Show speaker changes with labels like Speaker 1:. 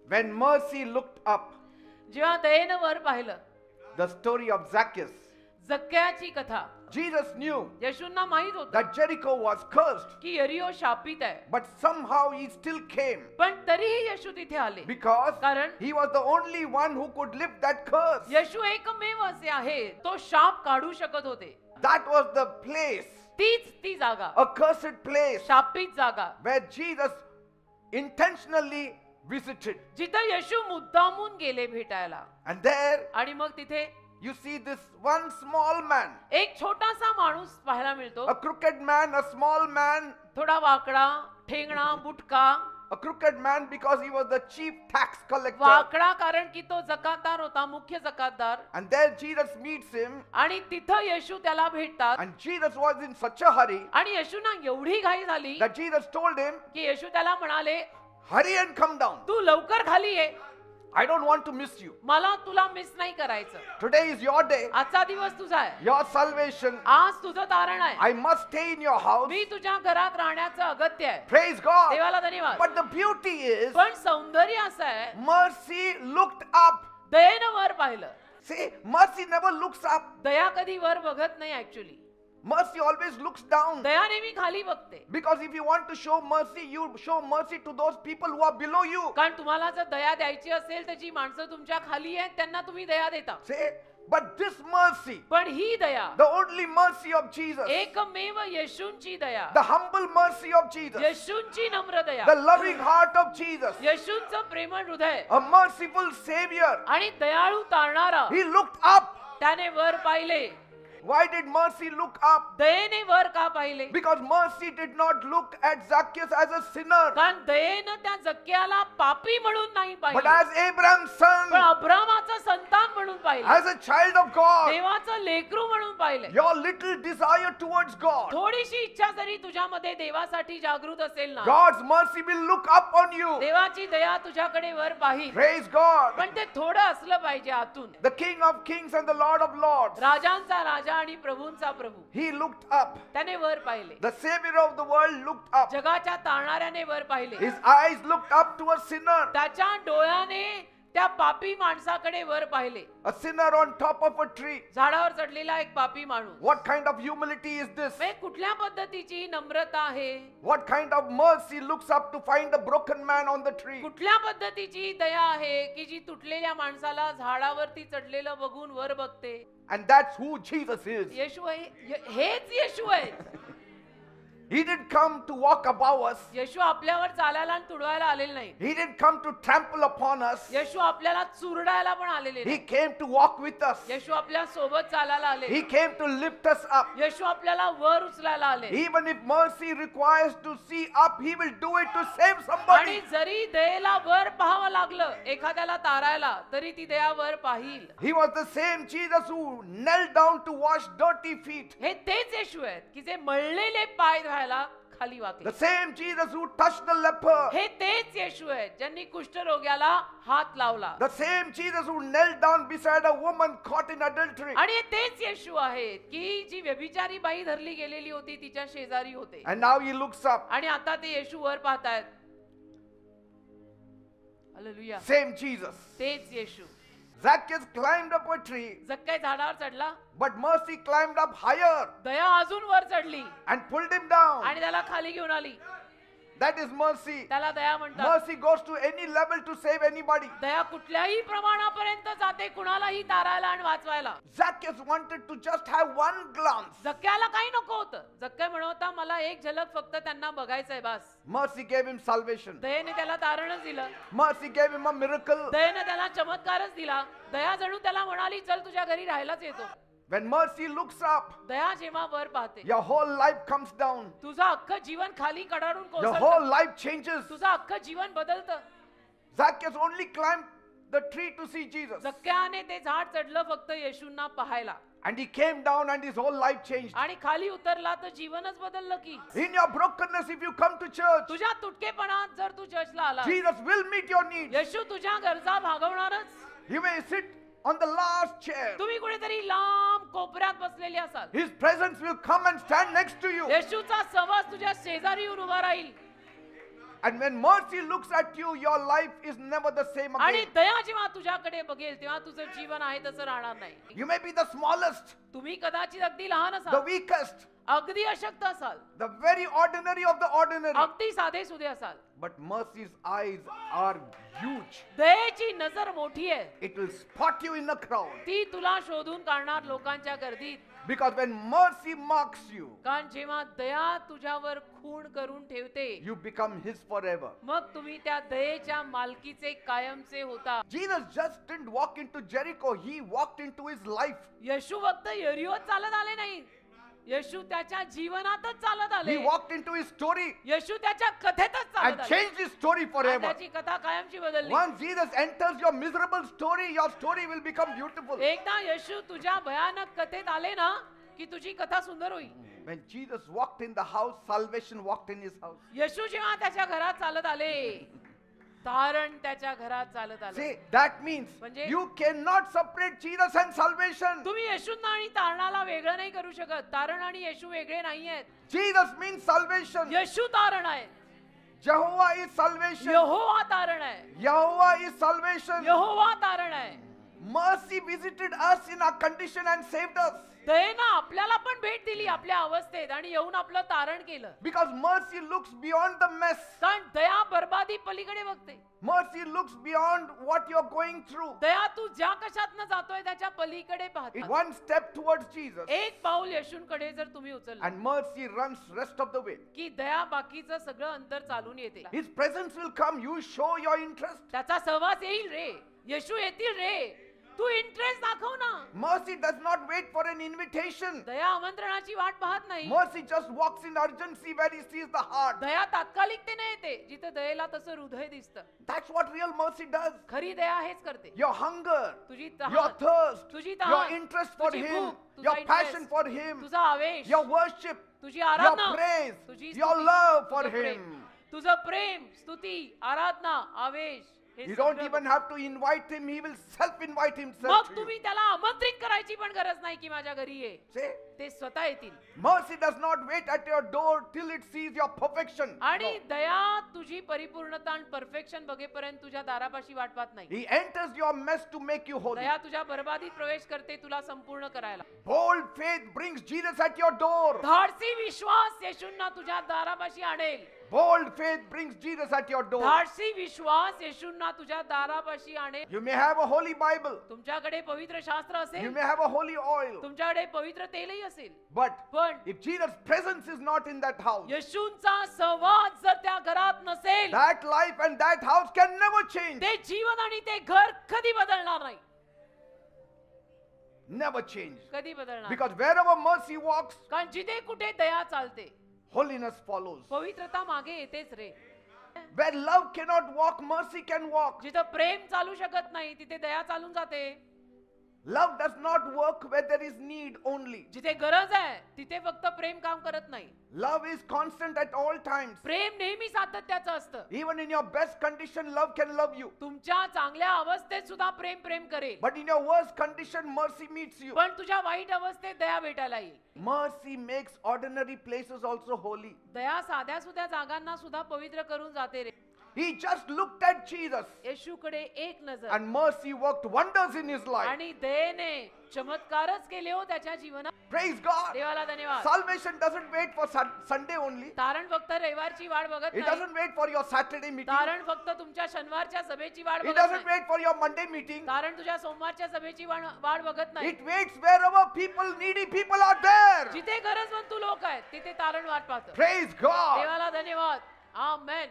Speaker 1: When mercy looked up,
Speaker 2: जेव्हा दयेनं वर पाहिलं,
Speaker 1: the story of Zacchaeus,
Speaker 2: जक्क्याची कथा,
Speaker 1: Jesus knew
Speaker 2: येशूंना माहित होतं
Speaker 1: that Jericho was cursed,
Speaker 2: की यरिहो शापित आहे,
Speaker 1: but somehow he still came
Speaker 2: पण तरीही येशू तिथे आले,
Speaker 1: because
Speaker 2: कारण
Speaker 1: he was the only one who could lift that curse.
Speaker 2: येशू एकमेव असे आहे तो शाप काढू शकत होते.
Speaker 1: That was the place,
Speaker 2: ती जागा,
Speaker 1: a cursed place,
Speaker 2: शापित जागा,
Speaker 1: where Jesus intentionally visited.
Speaker 2: जिथं येशू मुद्दामून गेले भेटायला.
Speaker 1: And there
Speaker 2: आणि मग तिथे
Speaker 1: you see this one small man,
Speaker 2: एक छोटासा माणूस पाहायला मिळतो,
Speaker 1: a crooked man, a small man,
Speaker 2: थोडा वाकडा, ठेंगणा, बुटका.
Speaker 1: a crooked man because he was the chief tax collector.
Speaker 2: वाकडा कारण की तो जकातदार होता, मुख्य Jakatdar.
Speaker 1: And there Jesus meets him,
Speaker 2: आणि तिथं येशू त्याला भेटतात.
Speaker 1: and Jesus was in such a hurry
Speaker 2: आणि येशूंना एवढी घाई झाली
Speaker 1: that Jesus told him,
Speaker 2: की येशू त्याला म्हणाले,
Speaker 1: hurry and come down.
Speaker 2: तू लवकर खाली ये,
Speaker 1: I don't want to miss you.
Speaker 2: मला तुला मिस नाही करायचं.
Speaker 1: Today is your day,
Speaker 2: आजचा दिवस तुझा आहे,
Speaker 1: your salvation.
Speaker 2: आज तुझं तारण आहे.
Speaker 1: I must stay in your house.
Speaker 2: मी तुझ्या घरात राहण्याचं अगत्य आहे.
Speaker 1: Praise God.
Speaker 2: देवाला धन्यवाद.
Speaker 1: But the beauty is,
Speaker 2: पण सौंदर्य असं आहे,
Speaker 1: mercy looked up.
Speaker 2: दयेनं वर पाहिलं.
Speaker 1: See, mercy never looks up.
Speaker 2: दया कधी वर बघत नाही actually.
Speaker 1: Mercy always looks down.
Speaker 2: दया नेहमी खाली बघते.
Speaker 1: Because if you want to show mercy, you show mercy to those people who are below you.
Speaker 2: कारण तुम्हाला जर दया द्यायची असेल तर जी माणसं तुमच्या खाली आहेत त्यांना तुम्ही दया देता.
Speaker 1: See, but this mercy,
Speaker 2: पण ही दया,
Speaker 1: the only mercy of Jesus,
Speaker 2: एकमेव येशूंची दया,
Speaker 1: the humble mercy of Jesus,
Speaker 2: येशूंची नम्र दया,
Speaker 1: the loving heart of Jesus,
Speaker 2: येशूंचं प्रेमळ हृदय
Speaker 1: a merciful Savior,
Speaker 2: आणि दयाळू तारणारा,
Speaker 1: he looked up.
Speaker 2: त्याने वर पाहिले.
Speaker 1: Why did mercy look up?
Speaker 2: दयेने वर का पाहिले?
Speaker 1: Because mercy did not look at Zacchaeus as a sinner,
Speaker 2: कारण दयेनं त्या जक्क्याला पापी म्हणून नाही
Speaker 1: but
Speaker 2: पाहिले,
Speaker 1: as Abraham's
Speaker 2: पण
Speaker 1: son,
Speaker 2: अब्रामाचं संतान म्हणून पाहिले,
Speaker 1: as a child of God.
Speaker 2: देवाचं लेकरू म्हणून पाहिले.
Speaker 1: Your little desire towards God,
Speaker 2: थोडीशी इच्छा जरी तुझ्यामध्ये देवासाठी जागृत असेल ना,
Speaker 1: God's mercy will look up on you.
Speaker 2: देवाची दया तुझ्याकडे वर पाहिल.
Speaker 1: Praise God.
Speaker 2: पण ते थोडं असलं पाहिजे आतून.
Speaker 1: The King of Kings and the Lord of Lords,
Speaker 2: राजांचा राजा आणि प्रभूंचा प्रभू,
Speaker 1: he looked up.
Speaker 2: त्याने वर पाहिले.
Speaker 1: The Savior of the world looked up.
Speaker 2: जगाच्या तारणाऱ्याने वर पाहिले.
Speaker 1: His eyes looked up to a sinner,
Speaker 2: त्याच्या डोळ्याने त्या पापी माणसाकडे वर पाहिले.
Speaker 1: a sinner on top of a tree.
Speaker 2: झाडावर चढलेला एक पापी माणूस.
Speaker 1: What kind of humility is this?
Speaker 2: कुठल्या पद्धतीची नम्रता आहे?
Speaker 1: What kind of mercy looks up to find a broken man on the tree?
Speaker 2: कुठल्या पद्धतीची दया आहे की जी तुटलेल्या माणसाला झाडावरती चढलेलं बघून वर बघते?
Speaker 1: And that's who Jesus is.
Speaker 2: येशू आहे, हेच येशू आहे.
Speaker 1: He didn't come to walk above us.
Speaker 2: येशू आपल्यावर चालायला आणि तुडवायला आलेले नाही.
Speaker 1: He didn't come to trample upon us.
Speaker 2: येशू आपल्याला चुरडायला पण आलेले
Speaker 1: He
Speaker 2: नाही.
Speaker 1: came to walk with us.
Speaker 2: येशू आपल्या सोबत चालायला आले.
Speaker 1: He came to lift us up.
Speaker 2: येशू आपल्याला वर उचलायला आले.
Speaker 1: Even if mercy requires to see up, he will do it to save
Speaker 2: आणि
Speaker 1: somebody.
Speaker 2: जरी दयेला वर पाहावं लागलं एखाद्याला तारायला तरी ती दया वर पाहिल.
Speaker 1: He was the same Jesus who knelt down to wash dirty feet.
Speaker 2: हे तेच येशू आहेत की जे मळलेले पाय धुवायला खाली वाकले.
Speaker 1: The same Jesus who touched the leper.
Speaker 2: हे तेच येशू आहेत ज्यांनी कुष्ठरोग्याला हात लावला.
Speaker 1: The same Jesus who knelt down beside a woman caught in adultery.
Speaker 2: आणि हे तेच येशू आहेत की जी व्यभिचारी बाई धरली गेलेली होती तिच्या शेजारी होते.
Speaker 1: And now he looks up.
Speaker 2: आणि आता ते येशू वर पाहतायत. हालेलुया.
Speaker 1: Same Jesus.
Speaker 2: तेच येशू.
Speaker 1: Zacchaeus climbed up a tree,
Speaker 2: जक्कई झाडावर चढला,
Speaker 1: but mercy climbed up higher
Speaker 2: दया अजून वर चढली
Speaker 1: and pulled him down.
Speaker 2: आणि त्याला खाली घेऊन आली.
Speaker 1: That is mercy.
Speaker 2: त्याला दया म्हणतात.
Speaker 1: Mercy goes to any level to save anybody.
Speaker 2: दया कुठल्याही प्रमाणापर्यंत जाते कुणालाही तारायला आणि वाचवायला.
Speaker 1: Zacchaeus wanted to just have one glance.
Speaker 2: जक्क्याला काही नको होतं. जक्कई म्हणत होता मला एक झलक फक्त त्यांना बघायचंय बस.
Speaker 1: Mercy gave him salvation.
Speaker 2: दयेने त्याला तारणच दिलं.
Speaker 1: Mercy gave him a miracle.
Speaker 2: दयेने त्याला चमत्कारच दिला. दया जणू त्याला म्हणाली चल तुझ्या घरी राहायलाच येतो.
Speaker 1: When mercy looks up,
Speaker 2: दया जेव्हा वर पाहते
Speaker 1: your whole life comes down.
Speaker 2: तुझं अख्खं जीवन खाली कडाडून
Speaker 1: Your
Speaker 2: कोसळतं.
Speaker 1: whole life changes.
Speaker 2: तुझं अख्खं जीवन बदलतं.
Speaker 1: Zacchaeus only climbed the tree to see Jesus.
Speaker 2: जक्क्याने ते झाड चढलं फक्त येशूंना पाहायला.
Speaker 1: And he came down and his whole life changed.
Speaker 2: आणि खाली उतरला तर जीवनच बदललं की.
Speaker 1: In your brokenness, if you come to church,
Speaker 2: तुझ्या तुटकेपणात जर तू चर्चला आला,
Speaker 1: Jesus will meet your needs.
Speaker 2: येशू तुझ्या गरजा भागवणारच.
Speaker 1: He may sit on the last chair.
Speaker 2: तुम्ही कुठेतरी लांब कोपऱ्यात बसलेले असाल.
Speaker 1: His presence will come and stand next to you.
Speaker 2: येशूचा सहवास तुझ्या शेजारी येऊन उभा राहील.
Speaker 1: And when mercy looks at you, your life is never the same
Speaker 2: आणि
Speaker 1: again.
Speaker 2: दया जेव्हा तुझ्याकडे बघेल तेव्हा तुझं जीवन आहे तसं राहणार नाही.
Speaker 1: You may be the smallest,
Speaker 2: तुम्ही कदाचित अगदी लहान
Speaker 1: the
Speaker 2: असाल,
Speaker 1: weakest,
Speaker 2: अगदी अशक्त असाल,
Speaker 1: the very ordinary of the ordinary.
Speaker 2: अगदी साधे सुधे असाल.
Speaker 1: But mercy's eyes are huge.
Speaker 2: दयेची नजर मोठी आहे.
Speaker 1: It will spot you in the crowd.
Speaker 2: ती तुला शोधून काढणार लोकांच्या गर्दीत.
Speaker 1: Because when mercy marks you,
Speaker 2: कारण जेव्हा दया तुझ्यावर खूण करून ठेवते,
Speaker 1: you become his forever.
Speaker 2: मग तुम्ही त्या दयेच्या मालकीचे कायमचे होता.
Speaker 1: Jesus just didn't walk into Jericho, he walked into his life.
Speaker 2: येशू फक्त यरीहोत चालत आले नाही, येशू त्याच्या जीवनातच चालत आले.
Speaker 1: He walked into his story
Speaker 2: येशू त्याच्या कथेतच चालत
Speaker 1: and
Speaker 2: आले.
Speaker 1: changed his story
Speaker 2: आणि
Speaker 1: forever.
Speaker 2: त्याची कथा कायमची बदलली.
Speaker 1: Once Jesus enters your miserable story, your story will become beautiful.
Speaker 2: एकदा येशू तुझ्या भयानक कथेत आले ना की तुझी कथा सुंदर होईल.
Speaker 1: When Jesus walked in the house, salvation walked in his house.
Speaker 2: येशू जेव्हा त्याच्या घरात चालत आले, तारण त्याच्या घरात चालत आले.
Speaker 1: See, that means
Speaker 2: म्हणजे-
Speaker 1: you cannot separate Jesus and salvation.
Speaker 2: तुम्ही येशूंना आणि तारणाला वेगळं नाही करू शकत. तारण आणि येशू वेगळे नाही आहेत.
Speaker 1: Jesus means salvation.
Speaker 2: येशू तारण आहे,
Speaker 1: Jehovah is salvation.
Speaker 2: यहोवा तारण आहे,
Speaker 1: Jehovah is salvation.
Speaker 2: यहोवा तारण आहे.
Speaker 1: Mercy visited us in our condition and saved us.
Speaker 2: दयेनं आपल्याला पण भेट दिली आपल्या अवस्थेत आणि येऊन आपलं तारण केलं.
Speaker 1: Because mercy looks beyond the mess.
Speaker 2: कारण दया बर्बादी पलीकडे बघते.
Speaker 1: Mercy looks beyond what you're going through.
Speaker 2: दया तू ज्या कशातनं जातोय त्याच्या पलीकडे पाहते.
Speaker 1: One step towards Jesus.
Speaker 2: एक पाऊल येशूंकडे जर तुम्ही उचललं
Speaker 1: And mercy runs rest of the way.
Speaker 2: की दया बाकीचं सगळं अंतर चालून येते.
Speaker 1: His presence will come. You show your interest.
Speaker 2: त्याचा सहवास येईल रे, येशू येतील रे, तू इंटरेस्ट दाखव ना.
Speaker 1: Mercy does not wait for an invitation.
Speaker 2: दया आमंत्रणाची वाट पाहत नाही.
Speaker 1: Mercy just walks in urgency where he sees the heart.
Speaker 2: दया तात्कालिकतेने येते जिथे दयेला तसं हृदय दिसतं.
Speaker 1: That's what real mercy does.
Speaker 2: खरी दया हेच करते.
Speaker 1: Your hunger,
Speaker 2: तुझी
Speaker 1: your
Speaker 2: तहान,
Speaker 1: thirst,
Speaker 2: तुझी
Speaker 1: your
Speaker 2: तहान,
Speaker 1: interest for
Speaker 2: तुझी
Speaker 1: him,
Speaker 2: भूक, तुझा
Speaker 1: your passion
Speaker 2: interest,
Speaker 1: for him,
Speaker 2: तुझा आवेश,
Speaker 1: your worship,
Speaker 2: तुझी
Speaker 1: your
Speaker 2: आराधना,
Speaker 1: praise,
Speaker 2: तुझी
Speaker 1: your
Speaker 2: स्तुती,
Speaker 1: love for
Speaker 2: तुझं प्रेम,
Speaker 1: him.
Speaker 2: तुझं प्रेम, स्तुती, आराधना, आवेश, हे
Speaker 1: You don't
Speaker 2: सगळं
Speaker 1: even have to invite him. He will self-invite himself
Speaker 2: मग
Speaker 1: to you.
Speaker 2: तुम्ही त्याला आमंत्रित करायची पण गरज नाही की माझ्या घरी ये.
Speaker 1: See?
Speaker 2: ते स्वतः येतील.
Speaker 1: Mercy does not wait at your door till it sees your perfection.
Speaker 2: आणि
Speaker 1: No.
Speaker 2: दया तुझी परिपूर्णता आणि परफेक्शन बघेपर्यंत तुझ्या दारापाशी वाट पाहत नाही.
Speaker 1: He enters your mess to make you holy.
Speaker 2: दया तुझ्या बरबादीत प्रवेश करते तुला संपूर्ण करायला.
Speaker 1: Bold faith brings Jesus at your door.
Speaker 2: धाडसी विश्वास येशूंना तुझ्या दारापाशी आणेल.
Speaker 1: Bold faith brings Jesus at your door.
Speaker 2: धाडसी विश्वास येशूंना तुझ्या दारापाशी आणेल.
Speaker 1: You may have a holy Bible.
Speaker 2: तुमच्याकडे पवित्र शास्त्र
Speaker 1: You
Speaker 2: असेल,
Speaker 1: may have a holy oil.
Speaker 2: तुमच्याकडे पवित्र तेलही असेल,
Speaker 1: But
Speaker 2: पण
Speaker 1: if Jesus' presence is not in that house,
Speaker 2: येशूंचा सहवास जर त्या घरात नसेल,
Speaker 1: that life and that house can never change.
Speaker 2: ते जीवन आणि ते घर कधी बदलणार नाही.
Speaker 1: Never change.
Speaker 2: कधी बदलणार.
Speaker 1: Because wherever mercy walks,
Speaker 2: कारण जिथे कुठे दया चालते,
Speaker 1: holiness follows.
Speaker 2: पवित्रता मागे येतेच रे.
Speaker 1: Where love cannot walk, mercy can walk.
Speaker 2: जिथं प्रेम चालू शकत नाही तिथे दया चालून जाते.
Speaker 1: Love does not work where there is need only.
Speaker 2: जिथे गरज आहे तिथे फक्त प्रेम काम करत नाही.
Speaker 1: Love is constant at all times.
Speaker 2: प्रेम नेहमी सातत्याचं असतं.
Speaker 1: Even in your best condition, love can love you.
Speaker 2: तुमच्या चांगल्या अवस्थेत सुद्धा प्रेम प्रेम करेल.
Speaker 1: But in your worst condition, mercy meets you.
Speaker 2: पण तुझ्या वाईट अवस्थेत दया भेटायला येईल.
Speaker 1: Mercy makes ordinary places also holy.
Speaker 2: दया साध्या सुध्या जागांना सुद्धा पवित्र करून जाते रे.
Speaker 1: He just looked at Jesus
Speaker 2: येशूकडे एक नजर
Speaker 1: and mercy worked wonders in his life.
Speaker 2: आणि दयेने चमत्कारच केले हो त्याच्या जीवनात.
Speaker 1: Praise God.
Speaker 2: देवाला धन्यवाद.
Speaker 1: Salvation doesn't wait for Sunday only.
Speaker 2: तारण फक्त रविवारची वाट बघत
Speaker 1: It
Speaker 2: नाही.
Speaker 1: doesn't wait for your Saturday meeting.
Speaker 2: तारण फक्त तुमच्या शनिवारच्या सभेची वाट
Speaker 1: It
Speaker 2: बघत
Speaker 1: doesn't
Speaker 2: नाही.
Speaker 1: wait for your Monday meeting.
Speaker 2: तारण तुझ्या सोमवारच्या सभेची वाट बघत नाही.
Speaker 1: It waits wherever people, needy people are there.
Speaker 2: जिथे गरजवंतू लोक आहेत तिथे तारण वाट पाहतं.
Speaker 1: Praise God.
Speaker 2: देवाला धन्यवाद. आमेन.